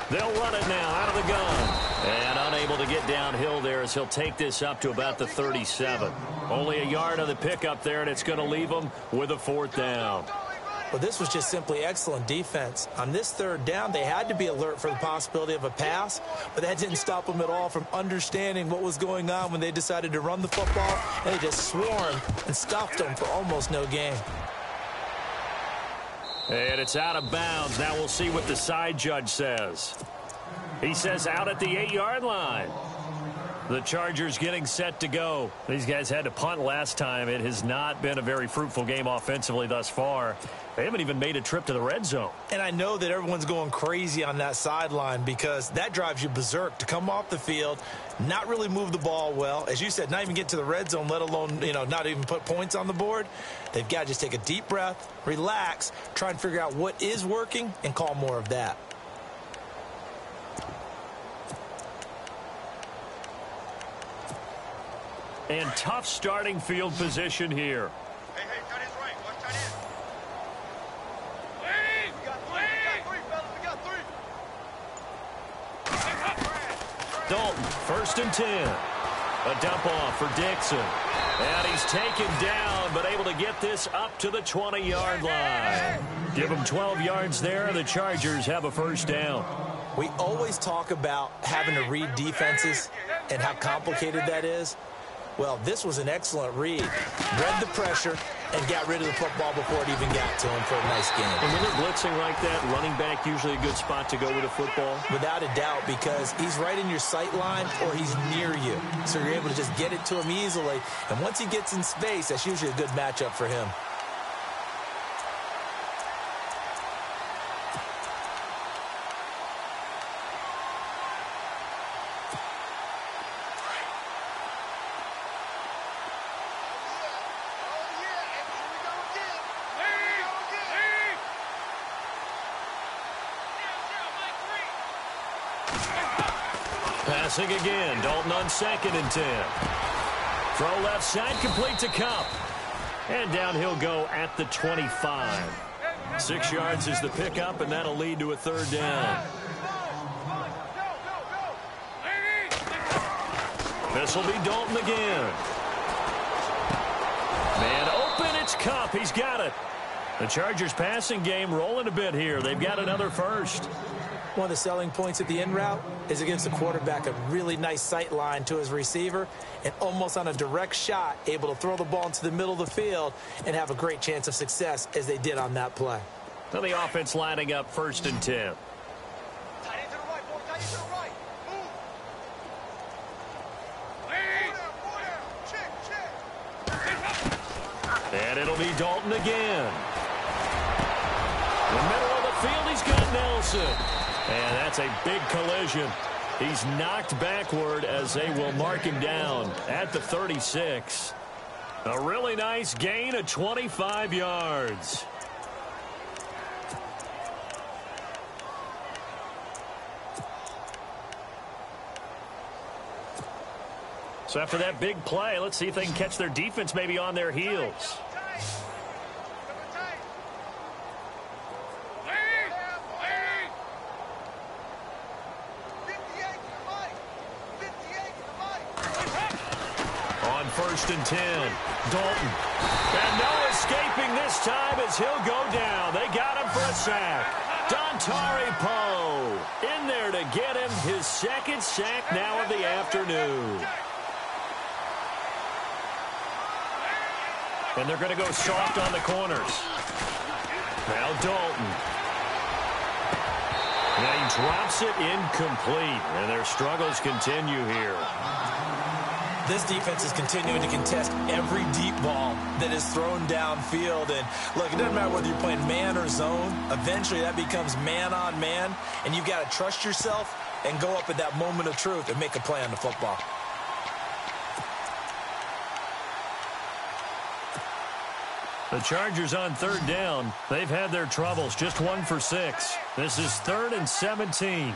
They'll run it now out of the gun. And unable to get downhill there as he'll take this up to about the 37. Only a yard of the pickup there, and it's going to leave them with a 4th down. Well, this was just simply excellent defense. On this 3rd down, they had to be alert for the possibility of a pass, but that didn't stop them at all from understanding what was going on when they decided to run the football, and they just swarmed and stopped them for almost no gain. And it's out of bounds. Now we'll see what the side judge says. He says out at the 8-yard line. The Chargers getting set to go. These guys had to punt last time. It has not been a very fruitful game offensively thus far. They haven't even made a trip to the red zone. And I know that everyone's going crazy on that sideline because that drives you berserk to come off the field, not really move the ball well. As you said, not even get to the red zone, let alone, not even put points on the board. They've got to just take a deep breath, relax, try and figure out what is working, and call more of that. And tough starting field position here. Hey, tight end's right. Watch tight end. We got three, fellas. We got three. Dalton, 1st and 10. A dump off for Dixon. And he's taken down, but able to get this up to the 20-yard line. Give him 12 yards there, and the Chargers have a 1st down. We always talk about having to read defenses and how complicated that is. Well, this was an excellent read. Read the pressure and got rid of the football before it even got to him for a nice game. And when they're blitzing like that, running back usually a good spot to go with a football? Without a doubt, because he's right in your sight line or he's near you. So you're able to just get it to him easily. And once he gets in space, that's usually a good matchup for him. Passing again. Dalton on 2nd and 10. Throw left side, complete to Cup. And down he'll go at the 25. 6 yards is the pickup, and that'll lead to a 3rd down. This will be Dalton again. Man open, it's Cup. He's got it. The Chargers passing game rolling a bit here. They've got another 1st. One of the selling points at the end route is it gives the quarterback a really nice sight line to his receiver and almost on a direct shot able to throw the ball into the middle of the field and have a great chance of success as they did on that play. Now the offense lining up 1st and 10. Tight end to the right, boy. Tight end to the right. Move. And it'll be Dalton again. In the middle of the field, he's got Nelson. And that's a big collision. He's knocked backward as they will mark him down at the 36. A really nice gain of 25 yards. So after that big play, let's see if they can catch their defense maybe on their heels. On 1st and 10, Dalton. And no escaping this time as he'll go down. They got him for a sack. Dontari Poe in there to get him his second sack now of the afternoon. And they're going to go soft on the corners. Now Dalton. Now he drops it incomplete. And their struggles continue here. This defense is continuing to contest every deep ball that is thrown downfield. And look, it doesn't matter whether you're playing man or zone. Eventually that becomes man on man. And you've got to trust yourself and go up at that moment of truth and make a play on the football. The Chargers on 3rd down. They've had their troubles. Just 1 for 6. This is 3rd and 17.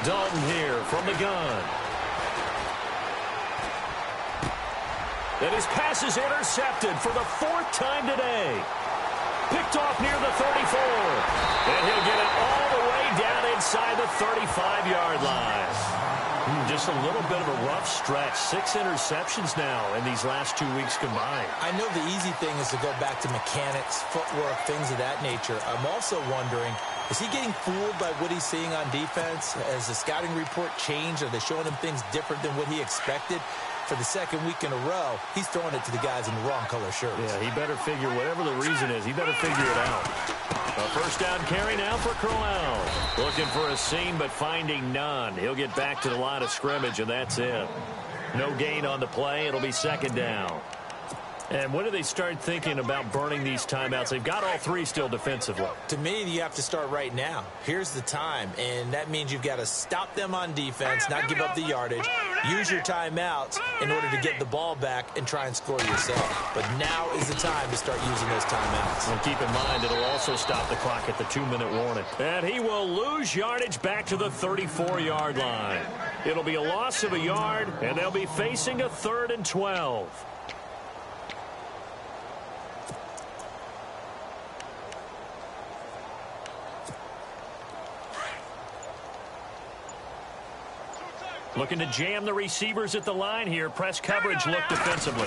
Dalton here from the gun. And his pass is intercepted for the 4th time today. Picked off near the 34. And he'll get it all the way down inside the 35-yard line. Just a little bit of a rough stretch. 6 interceptions now in these last 2 weeks combined. I know the easy thing is to go back to mechanics, footwork, things of that nature. I'm also wondering, is he getting fooled by what he's seeing on defense? Has the scouting report changed? Are they showing him things different than what he expected? For the 2nd week in a row, he's throwing it to the guys in the wrong color shirts. Yeah, he better figure, whatever the reason is, he better figure it out. A 1st down carry now for Crowell. Looking for a seam, but finding none. He'll get back to the line of scrimmage, and that's it. No gain on the play. It'll be 2nd down. And when do they start thinking about burning these timeouts? They've got all 3 still defensively. To me, you have to start right now. Here's the time, and that means you've got to stop them on defense, not give up the yardage, use your timeouts in order to get the ball back and try and score yourself. But now is the time to start using those timeouts. And keep in mind, it'll also stop the clock at the 2-minute warning. And he will lose yardage back to the 34-yard line. It'll be a loss of a yard, and they'll be facing a 3rd and 12. Looking to jam the receivers at the line here. Press coverage look defensively.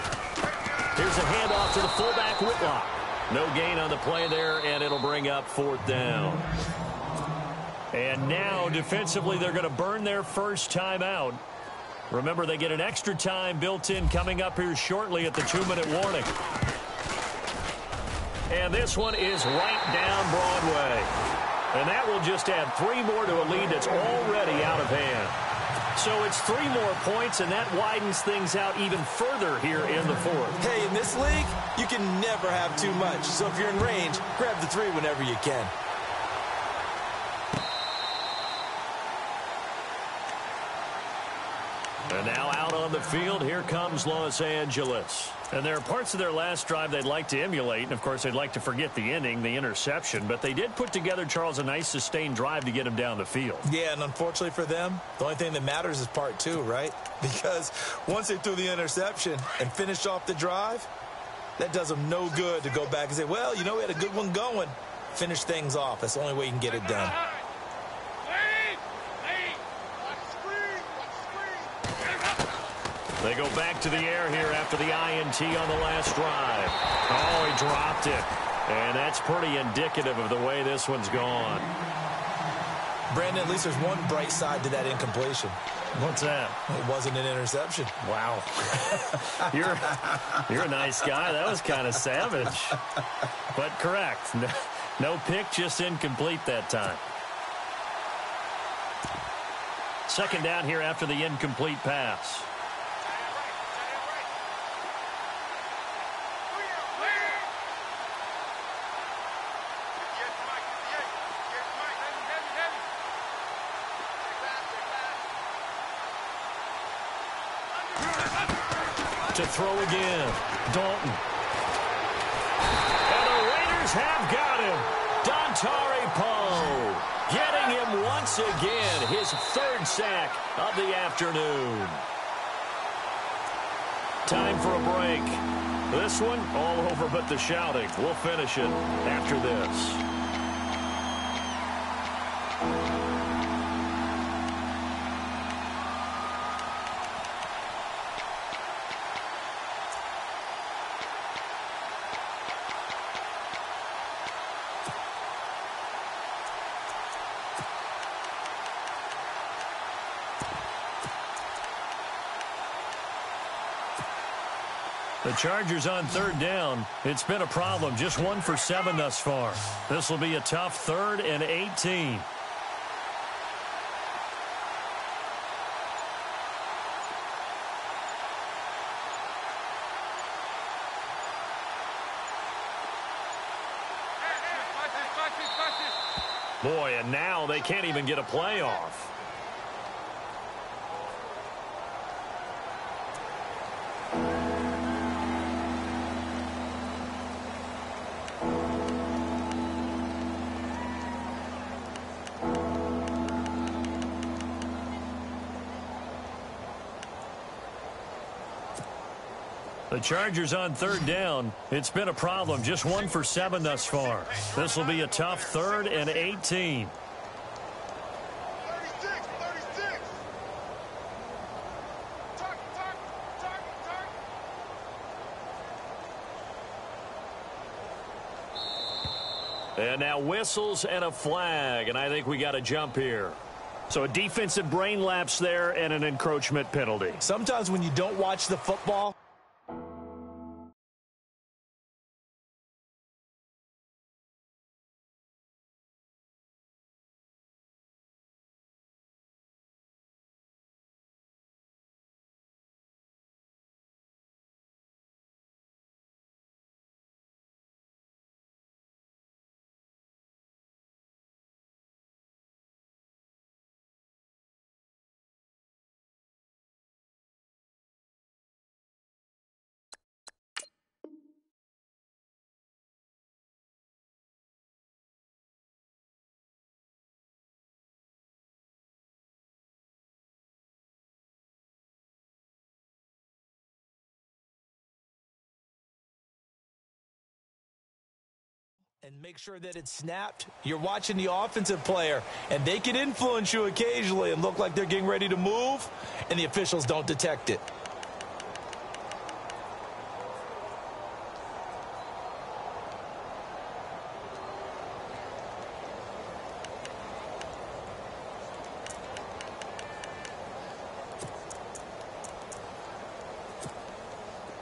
Here's a handoff to the fullback, Whitlock. No gain on the play there, and it'll bring up 4th down. And now, defensively, they're going to burn their first timeout. Remember, they get an extra time built in coming up here shortly at the 2-minute warning. And this one is right down Broadway. And that will just add 3 more to a lead that's already out of hand. So it's 3 more points, and that widens things out even further here in the 4th. Hey, in this league, you can never have too much. So if you're in range, grab the 3 whenever you can. And now out on the field, here comes Los Angeles. And there are parts of their last drive they'd like to emulate. And, of course, they'd like to forget the ending, the interception. But they did put together, Charles, a nice sustained drive to get him down the field. Yeah, and unfortunately for them, the only thing that matters is part 2, right? Because once they threw the interception and finished off the drive, that does them no good to go back and say, well, you know, we had a good one going. Finish things off. That's the only way you can get it done. They go back to the air here after the INT on the last drive. Oh, he dropped it. And that's pretty indicative of the way this one's gone. Brandon, at least there's one bright side to that incompletion. What's that? It wasn't an interception. Wow. You're a nice guy. That was kind of savage. But correct. No pick, just incomplete that time. Second down here after the incomplete pass. To throw again, Dalton. And the Raiders have got him. Dontari Poe getting him once again, his third sack of the afternoon. Time for a break. This one all over but the shouting. We'll finish it after this. The Chargers on third down. It's been a problem. Just 1 for 7 thus far. This will be a tough 3rd and 18. Boy, and now they can't even get a play off. The Chargers on third down. It's been a problem. Just 1 for 7 thus far. This will be a tough 3rd and 18. And now whistles and a flag, and I think we got a jump here. So a defensive brain lapse there and an encroachment penalty. Sometimes when you don't watch the football, and make sure that it's snapped. You're watching the offensive player, and they can influence you occasionally and look like they're getting ready to move, and the officials don't detect it.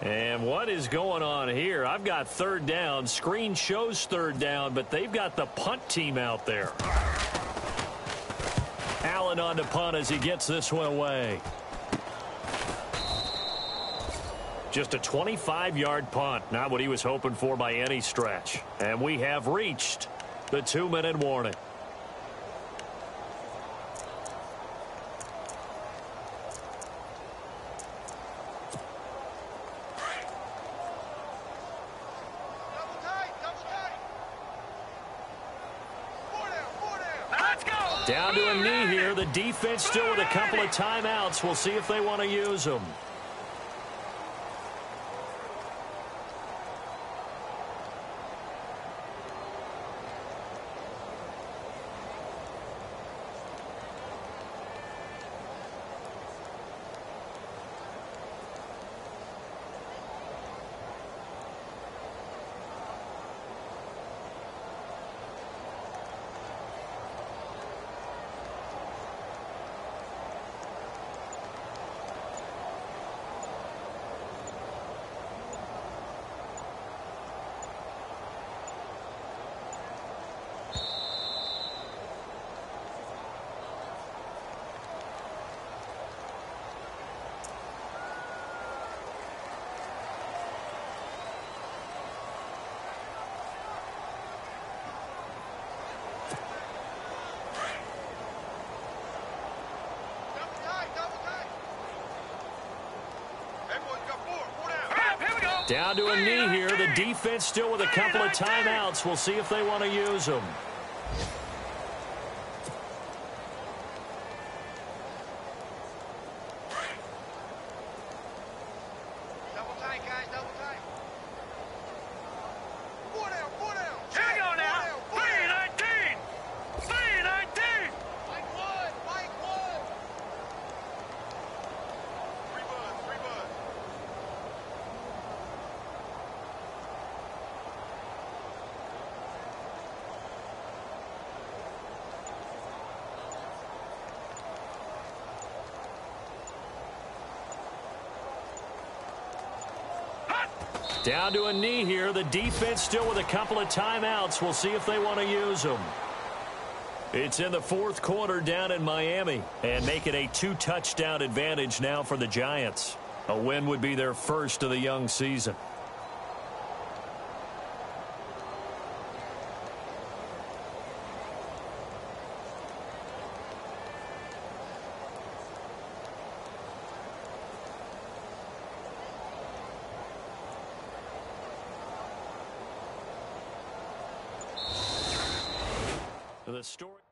And what is going on here? I've got third down. Screen shows third down, but they've got the punt team out there. Allen on to punt as he gets this one away. Just a 25-yard punt. Not what he was hoping for by any stretch. And we have reached the 2-minute warning. Down to a knee here. The defense still with a couple of timeouts. We'll see if they want to use them. Down to a knee here. The defense still with a couple of timeouts. We'll see if they want to use them. Double tight, guys, double tight. 4 down, 4 down. Here we go now. 3-19. 3-19. Mike Wood, Mike Wood. 3 buds, 3 buds. Down to a knee here. The defense still with a couple of timeouts. We'll see if they want to use them. It's in the fourth quarter down in Miami, and make it a 2-touchdown advantage now for the Giants. A win would be their first of the young season. The story.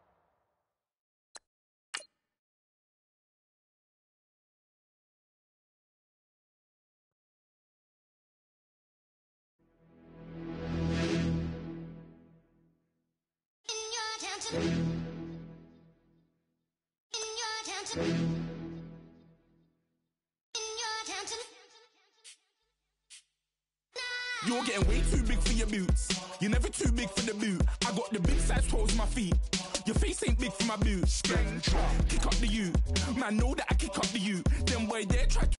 You're getting way too big for your boots. You're never too big for the boot. I got the big size toes on my feet. Your face ain't big for my boots. Kick up the U. Man, know that I kick up the U. Them boy there try to